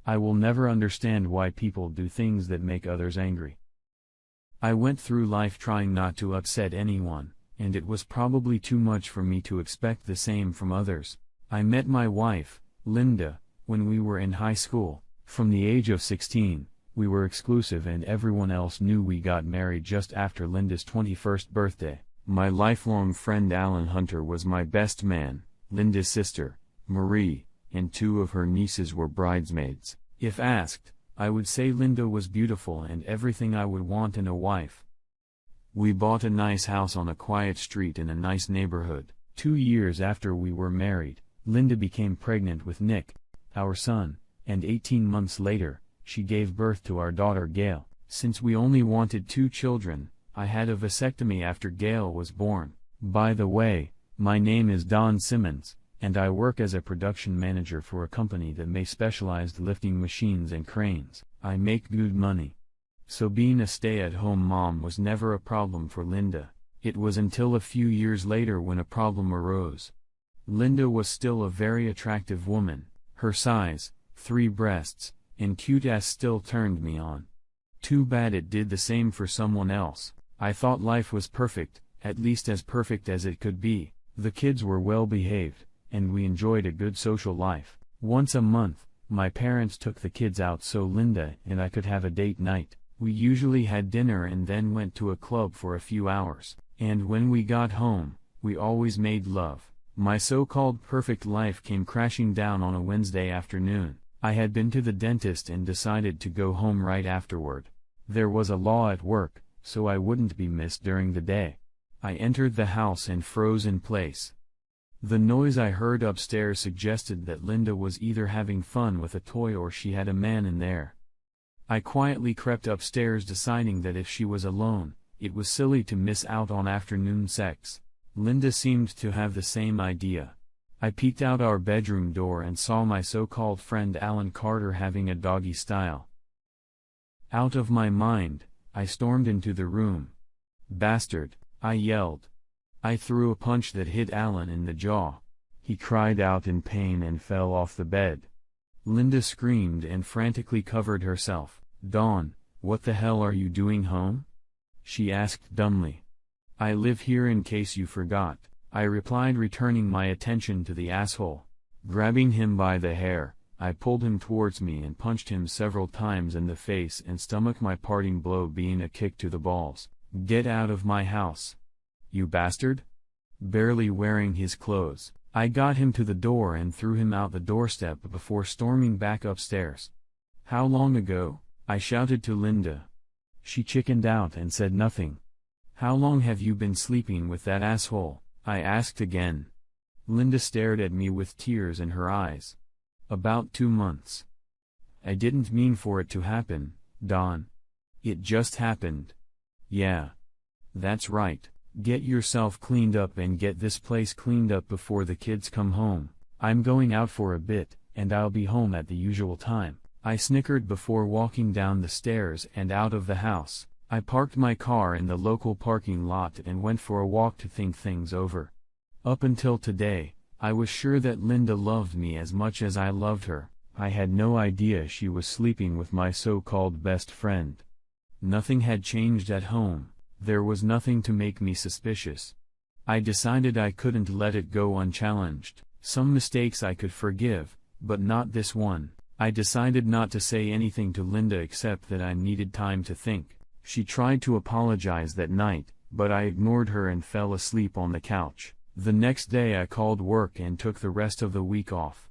I will never understand why people do things that make others angry. I went through life trying not to upset anyone, and it was probably too much for me to expect the same from others. I met my wife, Linda, when we were in high school. From the age of 16, we were exclusive and everyone else knew we got married just after Linda's 21st birthday. My lifelong friend Alan Hunter was my best man, Linda's sister, Marie, and 2 of her nieces were bridesmaids. If asked, I would say Linda was beautiful and everything I would want in a wife. We bought a nice house on a quiet street in a nice neighborhood. 2 years after we were married, Linda became pregnant with Nick, our son, and 18 months later, she gave birth to our daughter Gail. Since we only wanted 2 children, I had a vasectomy after Gail was born. By the way, my name is Don Simmons, and I work as a production manager for a company that may specialize lifting machines and cranes. I make good money. So being a stay-at-home mom was never a problem for Linda. It was until a few years later when a problem arose. Linda was still a very attractive woman. Her size, 3 breasts, and cute ass still turned me on. Too bad it did the same for someone else. I thought life was perfect, at least as perfect as it could be. The kids were well behaved, and we enjoyed a good social life. Once a month, my parents took the kids out so Linda and I could have a date night. We usually had dinner and then went to a club for a few hours. And when we got home, we always made love. My so-called perfect life came crashing down on a Wednesday afternoon. I had been to the dentist and decided to go home right afterward. There was a law at work, so I wouldn't be missed during the day. I entered the house and froze in place. The noise I heard upstairs suggested that Linda was either having fun with a toy or she had a man in there. I quietly crept upstairs deciding that if she was alone, it was silly to miss out on afternoon sex. Linda seemed to have the same idea. I peeked out our bedroom door and saw my so-called friend Alan Carter having a doggy style. Out of my mind, I stormed into the room. "Bastard," I yelled. I threw a punch that hit Alan in the jaw. He cried out in pain and fell off the bed. Linda screamed and frantically covered herself. "Dawn, what the hell are you doing home?" she asked dumbly. "I live here in case you forgot," I replied, returning my attention to the asshole. Grabbing him by the hair, I pulled him towards me and punched him several times in the face and stomach, my parting blow being a kick to the balls. "Get out of my house, you bastard!" Barely wearing his clothes, I got him to the door and threw him out the doorstep before storming back upstairs. "How long ago?" I shouted to Linda. She chickened out and said nothing. "How long have you been sleeping with that asshole?" I asked again. Linda stared at me with tears in her eyes. "About 2 months. I didn't mean for it to happen, Dawn. It just happened." "Yeah. That's right. Get yourself cleaned up and get this place cleaned up before the kids come home. I'm going out for a bit, and I'll be home at the usual time." I snickered before walking down the stairs and out of the house. I parked my car in the local parking lot and went for a walk to think things over. Up until today, I was sure that Linda loved me as much as I loved her. I had no idea she was sleeping with my so-called best friend. Nothing had changed at home. There was nothing to make me suspicious. I decided I couldn't let it go unchallenged. Some mistakes I could forgive, but not this one. I decided not to say anything to Linda except that I needed time to think. She tried to apologize that night, but I ignored her and fell asleep on the couch. The next day I called work and took the rest of the week off.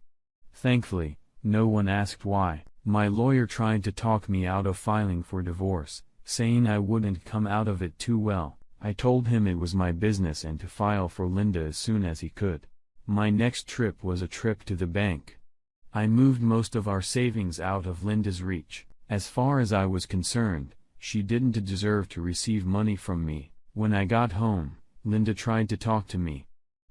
Thankfully, no one asked why. My lawyer tried to talk me out of filing for divorce, saying I wouldn't come out of it too well. I told him it was my business and to file for Linda as soon as he could. My next trip was a trip to the bank. I moved most of our savings out of Linda's reach. As far as I was concerned, she didn't deserve to receive money from me. When I got home, Linda tried to talk to me.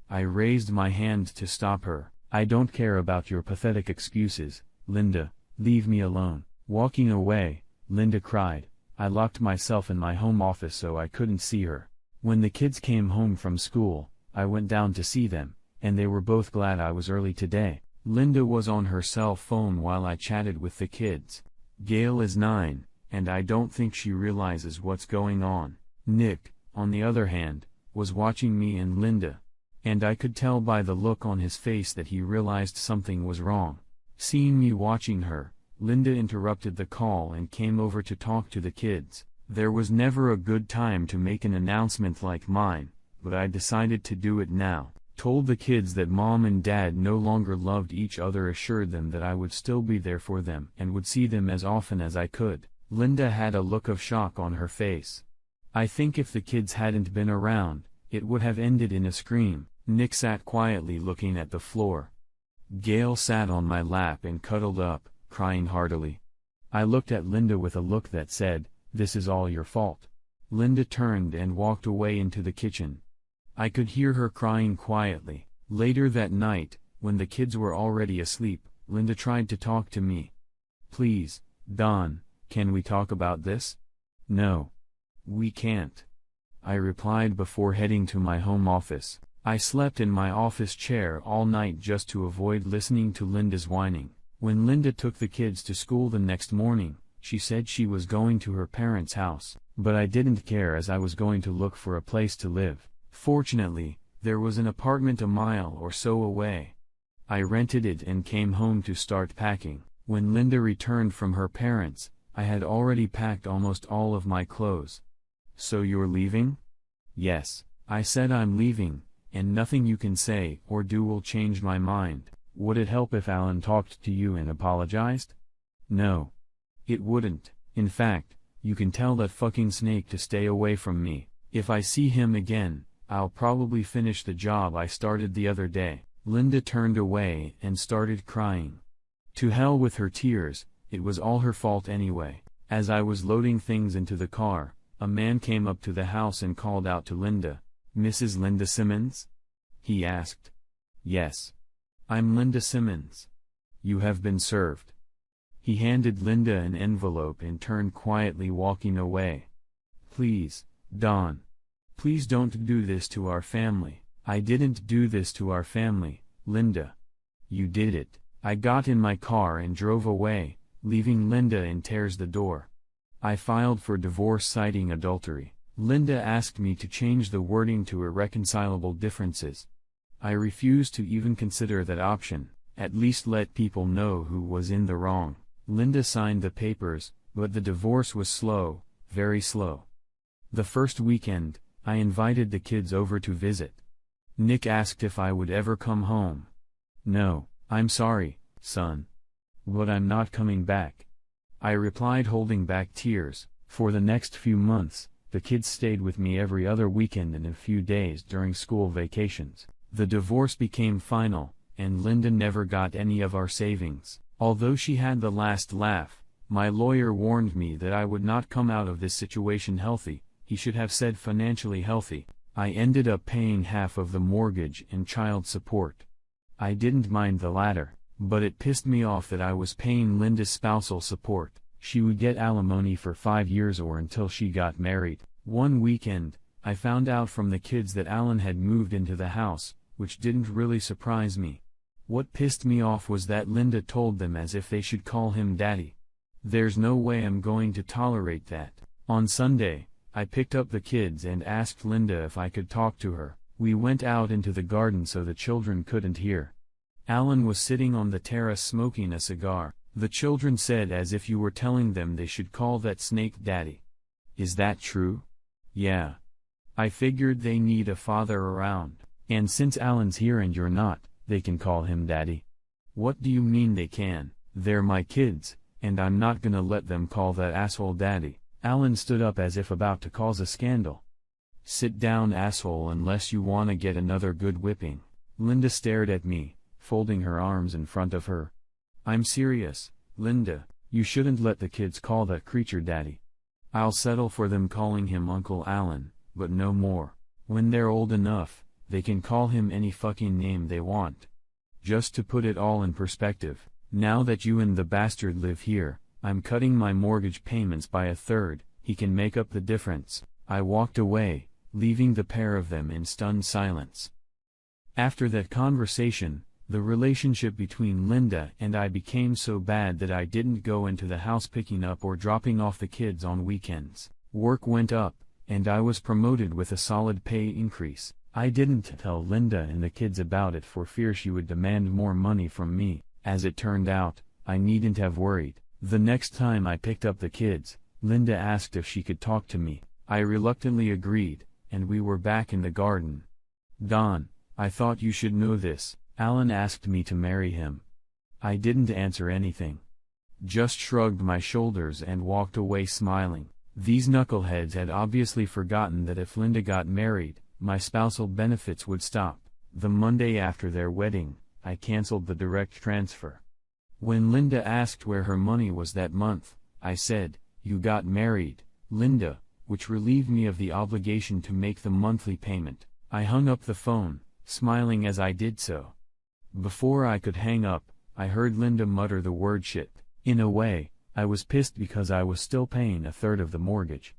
I raised my hand to stop her. "I don't care about your pathetic excuses, Linda, leave me alone." Walking away, Linda cried. I locked myself in my home office so I couldn't see her. When the kids came home from school, I went down to see them, and they were both glad I was early today. Linda was on her cell phone while I chatted with the kids. Gail is 9, and I don't think she realizes what's going on. Nick, on the other hand, was watching me and Linda. And I could tell by the look on his face that he realized something was wrong. Seeing me watching her, Linda interrupted the call and came over to talk to the kids. There was never a good time to make an announcement like mine, but I decided to do it now. Told the kids that Mom and Dad no longer loved each other, assured them that I would still be there for them and would see them as often as I could. Linda had a look of shock on her face. I think if the kids hadn't been around, it would have ended in a scream. Nick sat quietly looking at the floor. Gail sat on my lap and cuddled up, crying heartily. I looked at Linda with a look that said, "This is all your fault." Linda turned and walked away into the kitchen. I could hear her crying quietly. Later that night, when the kids were already asleep, Linda tried to talk to me. "Please, Don, can we talk about this?" "No. We can't," I replied before heading to my home office. I slept in my office chair all night just to avoid listening to Linda's whining. When Linda took the kids to school the next morning, she said she was going to her parents' house, but I didn't care as I was going to look for a place to live. Fortunately, there was an apartment a mile or so away. I rented it and came home to start packing. When Linda returned from her parents', I had already packed almost all of my clothes. "So you're leaving?" "Yes," I said, "I'm leaving, and nothing you can say or do will change my mind." "Would it help if Alan talked to you and apologized?" "No. It wouldn't. In fact, you can tell that fucking snake to stay away from me. If I see him again, I'll probably finish the job I started the other day." Linda turned away and started crying. To hell with her tears, it was all her fault anyway. As I was loading things into the car, a man came up to the house and called out to Linda. "Mrs. Linda Simmons?" he asked. "Yes. I'm Linda Simmons. You have been served." He handed Linda an envelope and turned quietly, walking away. "Please, Don. Please don't do this to our family." "I didn't do this to our family, Linda. You did it." I got in my car and drove away, leaving Linda in tears the door. I filed for divorce citing adultery. Linda asked me to change the wording to irreconcilable differences. I refused to even consider that option. At least let people know who was in the wrong. Linda signed the papers, but the divorce was slow, very slow. The first weekend, I invited the kids over to visit. Nick asked if I would ever come home. "No, I'm sorry, son. But I'm not coming back," I replied, holding back tears. For the next few months, the kids stayed with me every other weekend and a few days during school vacations. The divorce became final, and Linda never got any of our savings. Although she had the last laugh, my lawyer warned me that I would not come out of this situation healthy. He should have said financially healthy. I ended up paying half of the mortgage and child support. I didn't mind the latter, but it pissed me off that I was paying Linda's spousal support. She would get alimony for 5 years or until she got married. One weekend, I found out from the kids that Alan had moved into the house, which didn't really surprise me. What pissed me off was that Linda told them as if they should call him Daddy. There's no way I'm going to tolerate that. On Sunday, I picked up the kids and asked Linda if I could talk to her. We went out into the garden so the children couldn't hear. Alan was sitting on the terrace smoking a cigar. The children said as if you were telling them they should call that snake Daddy. "Is that true?" "Yeah. I figured they need a father around. And since Alan's here and you're not, they can call him Daddy." "What do you mean they can? They're my kids, and I'm not gonna let them call that asshole Daddy." Alan stood up as if about to cause a scandal. "Sit down, asshole, unless you wanna get another good whipping." Linda stared at me, folding her arms in front of her. "I'm serious, Linda, you shouldn't let the kids call that creature Daddy. I'll settle for them calling him Uncle Alan, but no more. When they're old enough, they can call him any fucking name they want. Just to put it all in perspective, now that you and the bastard live here, I'm cutting my mortgage payments by 1/3, he can make up the difference." I walked away, leaving the pair of them in stunned silence. After that conversation, The relationship between Linda and I became so bad that I didn't go into the house picking up or dropping off the kids on weekends. Work went up, and I was promoted with a solid pay increase. I didn't tell Linda and the kids about it for fear she would demand more money from me. As it turned out, I needn't have worried. The next time I picked up the kids, Linda asked if she could talk to me. I reluctantly agreed, and we were back in the garden. "Don, I thought you should know this. Alan asked me to marry him." I didn't answer anything. Just shrugged my shoulders and walked away smiling. These knuckleheads had obviously forgotten that if Linda got married, my spousal benefits would stop. The Monday after their wedding, I canceled the direct transfer. When Linda asked where her money was that month, I said, "You got married, Linda," which relieved me of the obligation to make the monthly payment. I hung up the phone, smiling as I did so. Before I could hang up, I heard Linda mutter the word shit. In a way, I was pissed because I was still paying a third of the mortgage.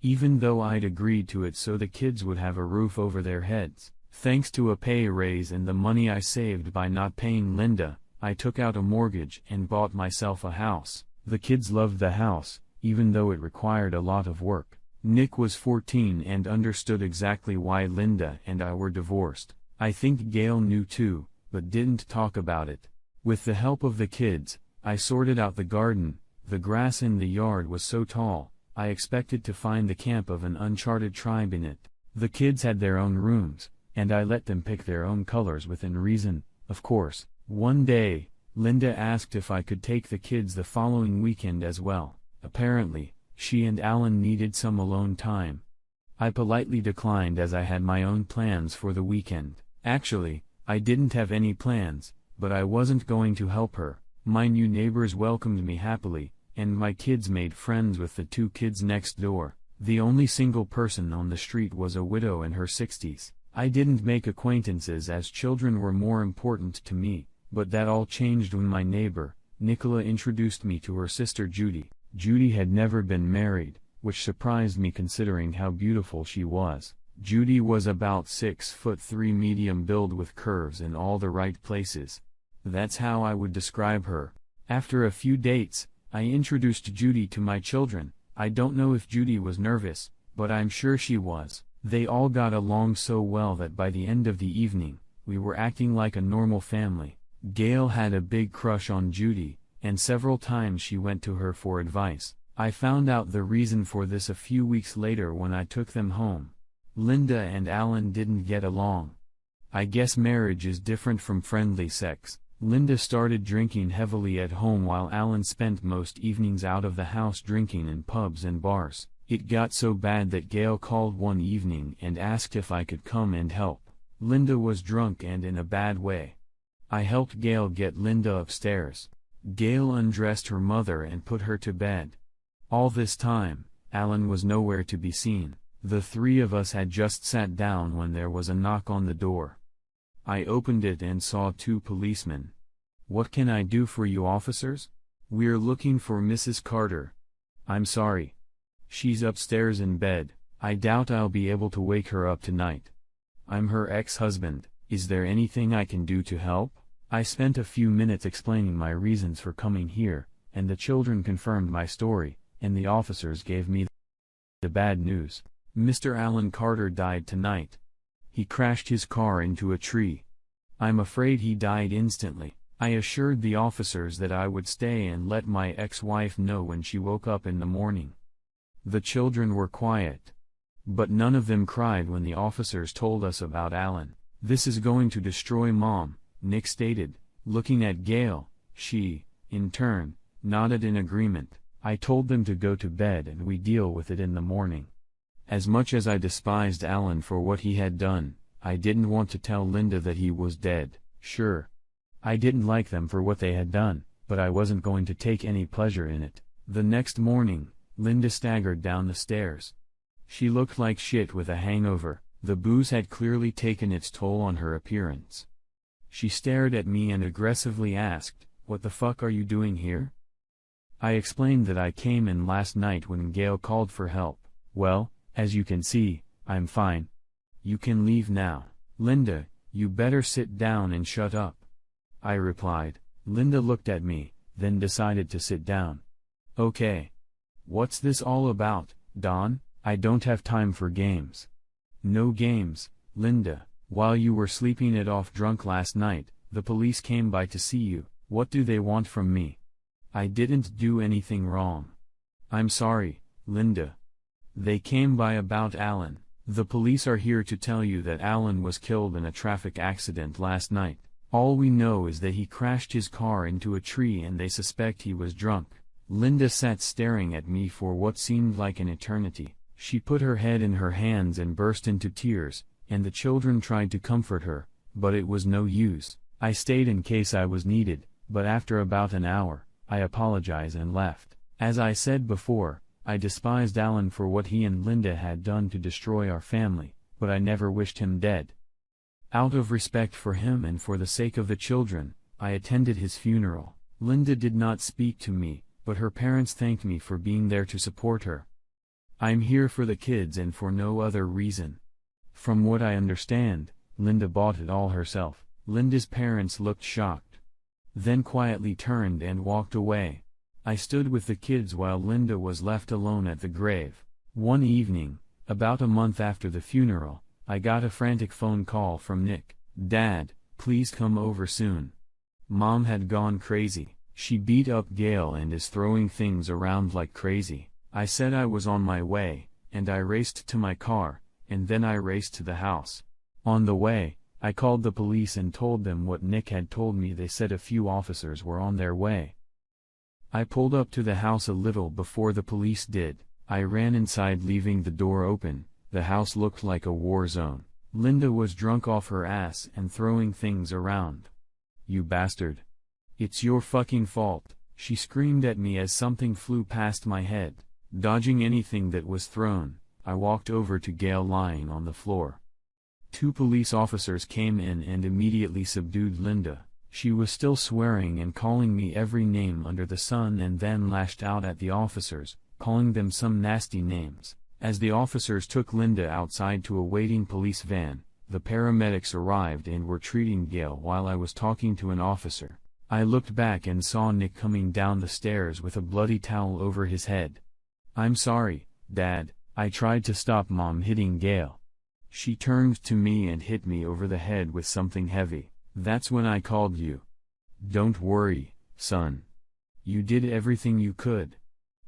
Even though I'd agreed to it so the kids would have a roof over their heads. Thanks to a pay raise and the money I saved by not paying Linda, I took out a mortgage and bought myself a house. The kids loved the house, even though it required a lot of work. Nick was 14 and understood exactly why Linda and I were divorced. I think Gail knew too, but didn't talk about it. With the help of the kids, I sorted out the garden. The grass in the yard was so tall, I expected to find the camp of an uncharted tribe in it. The kids had their own rooms, and I let them pick their own colors within reason, of course. One day, Linda asked if I could take the kids the following weekend as well. Apparently, she and Alan needed some alone time. I politely declined as I had my own plans for the weekend. Actually, I didn't have any plans, but I wasn't going to help her. My new neighbors welcomed me happily, and my kids made friends with the two kids next door. The only single person on the street was a widow in her 60s. I didn't make acquaintances as children were more important to me, but that all changed when my neighbor, Nicola, introduced me to her sister Judy. Judy had never been married, which surprised me considering how beautiful she was. Judy was about 6'3", medium build with curves in all the right places. That's how I would describe her. After a few dates, I introduced Judy to my children. I don't know if Judy was nervous, but I'm sure she was. They all got along so well that by the end of the evening, we were acting like a normal family. Gail had a big crush on Judy, and several times she went to her for advice. I found out the reason for this a few weeks later when I took them home. Linda and Alan didn't get along. I guess marriage is different from friendly sex. Linda started drinking heavily at home while Alan spent most evenings out of the house drinking in pubs and bars. It got so bad that Gail called one evening and asked if I could come and help. Linda was drunk and in a bad way. I helped Gail get Linda upstairs. Gail undressed her mother and put her to bed. All this time, Alan was nowhere to be seen. The three of us had just sat down when there was a knock on the door. I opened it and saw two policemen. "What can I do for you officers?" "We're looking for Mrs. Carter." "I'm sorry. She's upstairs in bed. I doubt I'll be able to wake her up tonight. I'm her ex-husband. Is there anything I can do to help?" I spent a few minutes explaining my reasons for coming here, and the children confirmed my story, and the officers gave me the bad news. Mr. Alan Carter died tonight. He crashed his car into a tree. I'm afraid he died instantly. I assured the officers that I would stay and let my ex-wife know when she woke up in the morning. The children were quiet. But none of them cried when the officers told us about Alan. "This is going to destroy Mom," Nick stated, looking at Gail. She, in turn, nodded in agreement. I told them to go to bed and we deal with it in the morning. As much as I despised Alan for what he had done, I didn't want to tell Linda that he was dead. Sure, I didn't like them for what they had done, but I wasn't going to take any pleasure in it. The next morning, Linda staggered down the stairs. She looked like shit with a hangover. The booze had clearly taken its toll on her appearance. She stared at me and aggressively asked, "What the fuck are you doing here?" I explained that I came in last night when Gail called for help. "Well, as you can see, I'm fine. You can leave now." "Linda, you better sit down and shut up." I replied. Linda looked at me, then decided to sit down. Okay. What's this all about, Don? I don't have time for games. No games, Linda. While you were sleeping it off drunk last night, the police came by to see you. What do they want from me? I didn't do anything wrong. I'm sorry, Linda. They came by about Alan. The police are here to tell you that Alan was killed in a traffic accident last night. All we know is that he crashed his car into a tree and they suspect he was drunk. Linda sat staring at me for what seemed like an eternity. She put her head in her hands and burst into tears, and the children tried to comfort her, but it was no use. I stayed in case I was needed, but after about an hour, I apologized and left. As I said before, I despised Alan for what he and Linda had done to destroy our family, but I never wished him dead. Out of respect for him and for the sake of the children, I attended his funeral. Linda did not speak to me, but her parents thanked me for being there to support her. I'm here for the kids and for no other reason. From what I understand, Linda bought it all herself. Linda's parents looked shocked, then quietly turned and walked away. I stood with the kids while Linda was left alone at the grave. One evening, about a month after the funeral, I got a frantic phone call from Nick. Dad, please come over soon. Mom had gone crazy. She beat up Gail and is throwing things around like crazy. I said I was on my way, and I raced to my car, and then I raced to the house. On the way, I called the police and told them what Nick had told me. They said a few officers were on their way. I pulled up to the house a little before the police did. I ran inside, leaving the door open. The house looked like a war zone. Linda was drunk off her ass and throwing things around. You bastard. It's your fucking fault, she screamed at me as something flew past my head. Dodging anything that was thrown, I walked over to Gail lying on the floor. 2 police officers came in and immediately subdued Linda. She was still swearing and calling me every name under the sun and then lashed out at the officers, calling them some nasty names. As the officers took Linda outside to a waiting police van, the paramedics arrived and were treating Gail while I was talking to an officer. I looked back and saw Nick coming down the stairs with a bloody towel over his head. I'm sorry, Dad, I tried to stop Mom hitting Gail. She turned to me and hit me over the head with something heavy. That's when I called you. Don't worry, son. You did everything you could.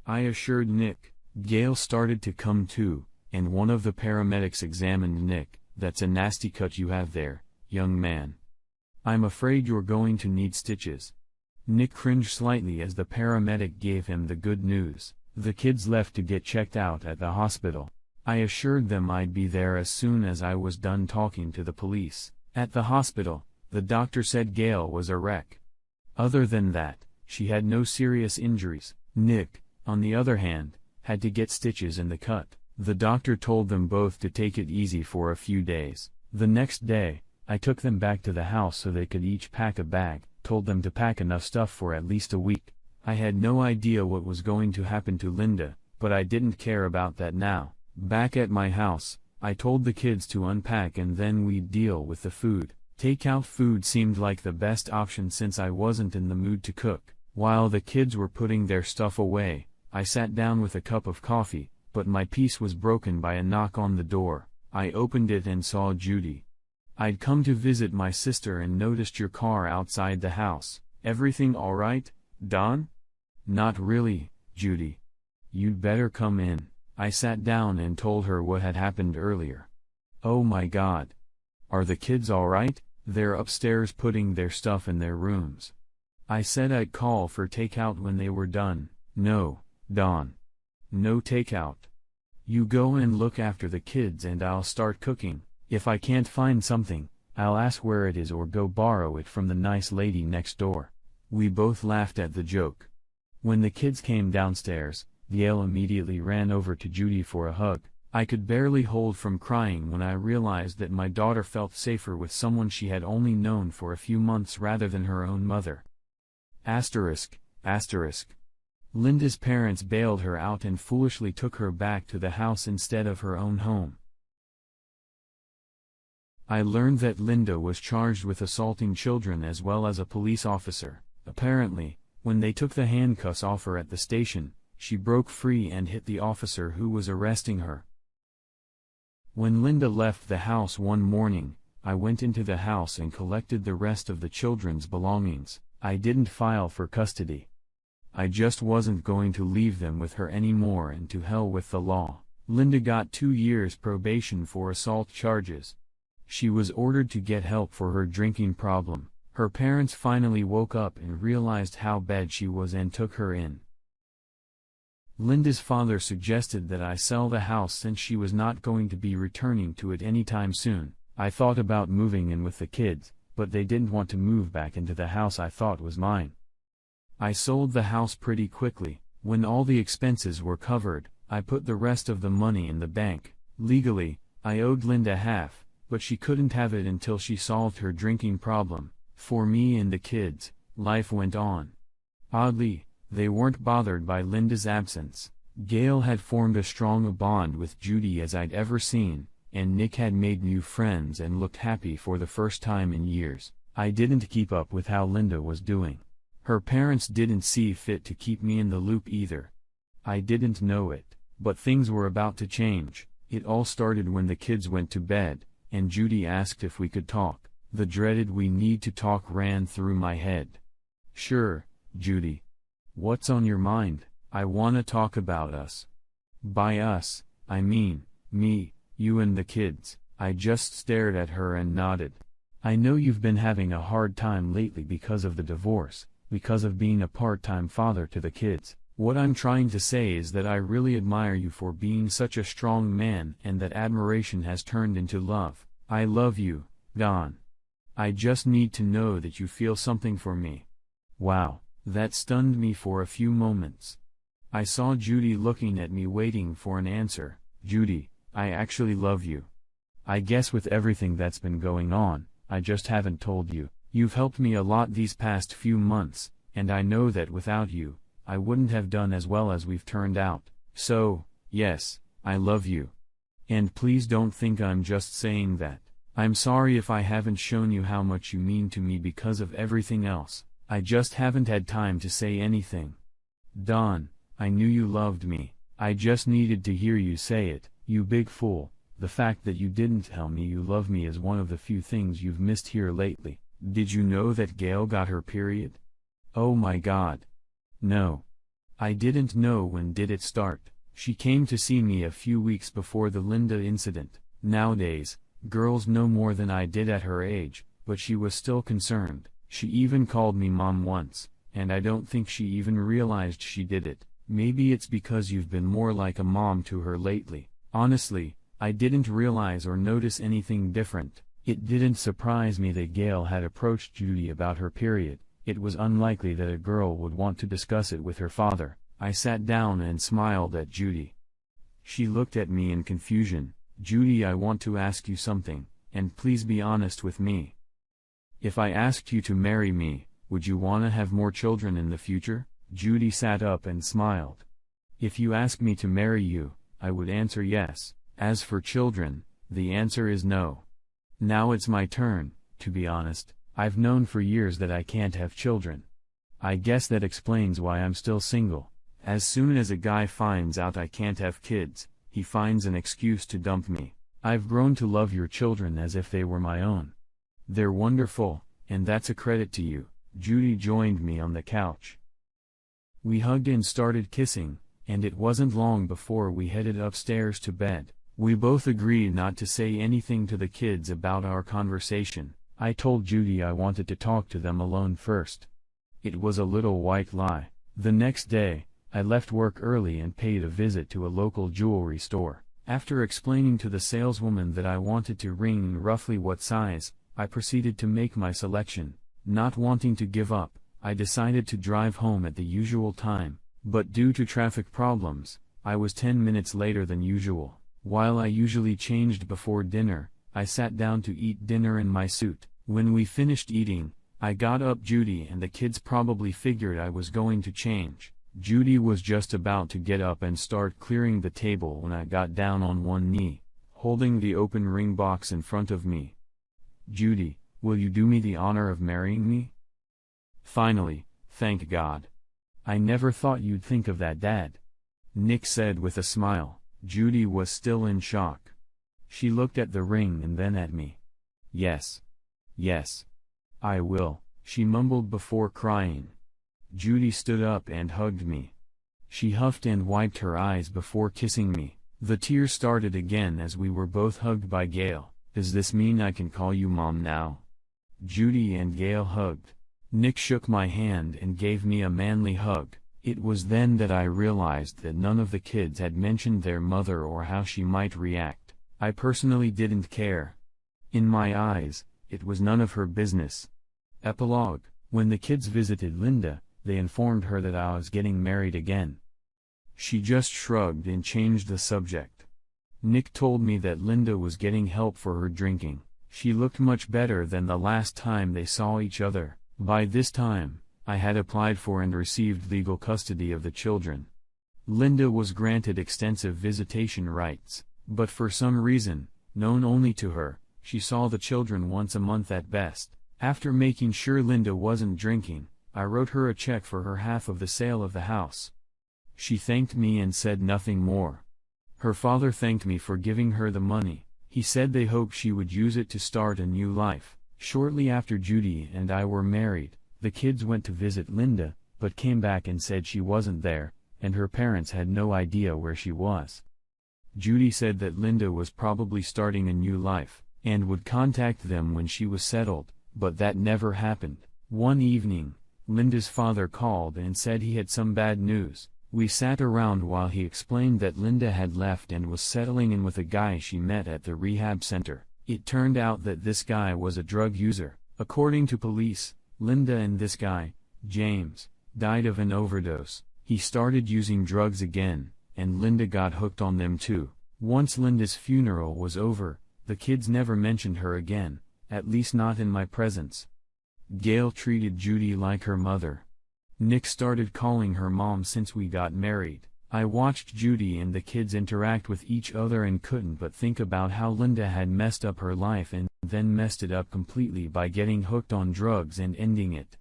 I assured Nick. Gail started to come to, and one of the paramedics examined Nick. That's a nasty cut you have there, young man. I'm afraid you're going to need stitches. Nick cringed slightly as the paramedic gave him the good news. The kids left to get checked out at the hospital. I assured them I'd be there as soon as I was done talking to the police. At the hospital, the doctor said Gail was a wreck. Other than that, she had no serious injuries. Nick, on the other hand, had to get stitches in the cut. The doctor told them both to take it easy for a few days. The next day, I took them back to the house so they could each pack a bag, told them to pack enough stuff for at least a week. I had no idea what was going to happen to Linda, but I didn't care about that now. Back at my house, I told the kids to unpack and then we'd deal with the food. Takeout food seemed like the best option since I wasn't in the mood to cook. While the kids were putting their stuff away, I sat down with a cup of coffee, but my peace was broken by a knock on the door. I opened it and saw Judy. I'd come to visit my sister and noticed your car outside the house. Everything all right, Don? Not really, Judy. You'd better come in. I sat down and told her what had happened earlier. Oh my God. Are the kids all right? They're upstairs putting their stuff in their rooms. I said I'd call for takeout when they were done. No, Don. No takeout. You go and look after the kids and I'll start cooking. If I can't find something, I'll ask where it is or go borrow it from the nice lady next door. We both laughed at the joke. When the kids came downstairs, Gail immediately ran over to Judy for a hug. I could barely hold from crying when I realized that my daughter felt safer with someone she had only known for a few months rather than her own mother. Asterisk. Linda's parents bailed her out and foolishly took her back to the house instead of her own home. I learned that Linda was charged with assaulting children as well as a police officer. Apparently, when they took the handcuffs off her at the station, she broke free and hit the officer who was arresting her. When Linda left the house one morning, I went into the house and collected the rest of the children's belongings. I didn't file for custody. I just wasn't going to leave them with her anymore, and to hell with the law. Linda got 2 years probation for assault charges. She was ordered to get help for her drinking problem. Her parents finally woke up and realized how bad she was and took her in. Linda's father suggested that I sell the house since she was not going to be returning to it anytime soon. I thought about moving in with the kids, but they didn't want to move back into the house I thought was mine. I sold the house pretty quickly. When all the expenses were covered, I put the rest of the money in the bank. Legally, I owed Linda half, but she couldn't have it until she solved her drinking problem. For me and the kids, life went on. Oddly, they weren't bothered by Linda's absence. Gail had formed as strong a bond with Judy as I'd ever seen, and Nick had made new friends and looked happy for the first time in years. I didn't keep up with how Linda was doing. Her parents didn't see fit to keep me in the loop either. I didn't know it, but things were about to change. It all started when the kids went to bed, and Judy asked if we could talk. The dreaded "we need to talk" ran through my head. Sure, Judy. What's on your mind? I wanna talk about us. By us, I mean, me, you and the kids. I just stared at her and nodded. I know you've been having a hard time lately because of the divorce, because of being a part-time father to the kids. What I'm trying to say is that I really admire you for being such a strong man, and that admiration has turned into love. I love you, Don. I just need to know that you feel something for me. Wow, that stunned me for a few moments. I saw Judy looking at me, waiting for an answer. Judy, I actually love you. I guess with everything that's been going on, I just haven't told you. You've helped me a lot these past few months, and I know that without you, I wouldn't have done as well as we've turned out. So, yes, I love you. And please don't think I'm just saying that. I'm sorry if I haven't shown you how much you mean to me because of everything else. I just haven't had time to say anything. Don, I knew you loved me. I just needed to hear you say it. You big fool. The fact that you didn't tell me you love me is one of the few things you've missed here lately. Did you know that Gail got her period? Oh my God. No. I didn't know. When did it start? She came to see me a few weeks before the Linda incident. Nowadays, girls know more than I did at her age, but she was still concerned. She even called me mom once, and I don't think she even realized she did it. Maybe it's because you've been more like a mom to her lately. Honestly, I didn't realize or notice anything different. It didn't surprise me that Gail had approached Judy about her period. It was unlikely that a girl would want to discuss it with her father. I sat down and smiled at Judy. She looked at me in confusion. Judy, I want to ask you something, and please be honest with me. If I asked you to marry me, would you want to have more children in the future? Judy sat up and smiled. If you ask me to marry you, I would answer yes. As for children, the answer is no. Now it's my turn. To be honest, I've known for years that I can't have children. I guess that explains why I'm still single. As soon as a guy finds out I can't have kids, he finds an excuse to dump me. I've grown to love your children as if they were my own. They're wonderful, and that's a credit to you. Judy joined me on the couch. We hugged and started kissing, and it wasn't long before we headed upstairs to bed. We both agreed not to say anything to the kids about our conversation. I told Judy I wanted to talk to them alone first. It was a little white lie. The next day, I left work early and paid a visit to a local jewelry store. After explaining to the saleswoman that I wanted a ring in roughly what size, I proceeded to make my selection. Not wanting to give up, I decided to drive home at the usual time, but due to traffic problems, I was 10 minutes later than usual. While I usually changed before dinner, I sat down to eat dinner in my suit. When we finished eating, I got up. Judy and the kids probably figured I was going to change. Judy was just about to get up and start clearing the table when I got down on one knee, holding the open ring box in front of me. "Judy, will you do me the honor of marrying me?" "Finally, thank God. I never thought you'd think of that, Dad," Nick said with a smile. Judy was still in shock. She looked at the ring and then at me. Yes. Yes. I will," she mumbled before crying. Judy stood up and hugged me. She huffed and wiped her eyes before kissing me. The tears started again as we were both hugged by Gail. "Does this mean I can call you Mom now?" Judy and Gail hugged. Nick shook my hand and gave me a manly hug. It was then that I realized that none of the kids had mentioned their mother or how she might react. I personally didn't care. In my eyes, it was none of her business. Epilogue: when the kids visited Linda, they informed her that I was getting married again. She just shrugged and changed the subject. Nick told me that Linda was getting help for her drinking. She looked much better than the last time they saw each other. By this time, I had applied for and received legal custody of the children. Linda was granted extensive visitation rights, but for some reason, known only to her, she saw the children once a month at best. After making sure Linda wasn't drinking, I wrote her a check for her half of the sale of the house. She thanked me and said nothing more. Her father thanked me for giving her the money. He said they hoped she would use it to start a new life. Shortly after Judy and I were married, the kids went to visit Linda, but came back and said she wasn't there, and her parents had no idea where she was. Judy said that Linda was probably starting a new life, and would contact them when she was settled, but that never happened. One evening, Linda's father called and said he had some bad news. We sat around while he explained that Linda had left and was settling in with a guy she met at the rehab center. It turned out that this guy was a drug user. According to police, Linda and this guy, James, died of an overdose. He started using drugs again, and Linda got hooked on them too. Once Linda's funeral was over, the kids never mentioned her again, at least not in my presence. Gail treated Judy like her mother. Nick started calling her Mom since we got married. I watched Judy and the kids interact with each other and couldn't but think about how Linda had messed up her life and then messed it up completely by getting hooked on drugs and ending it.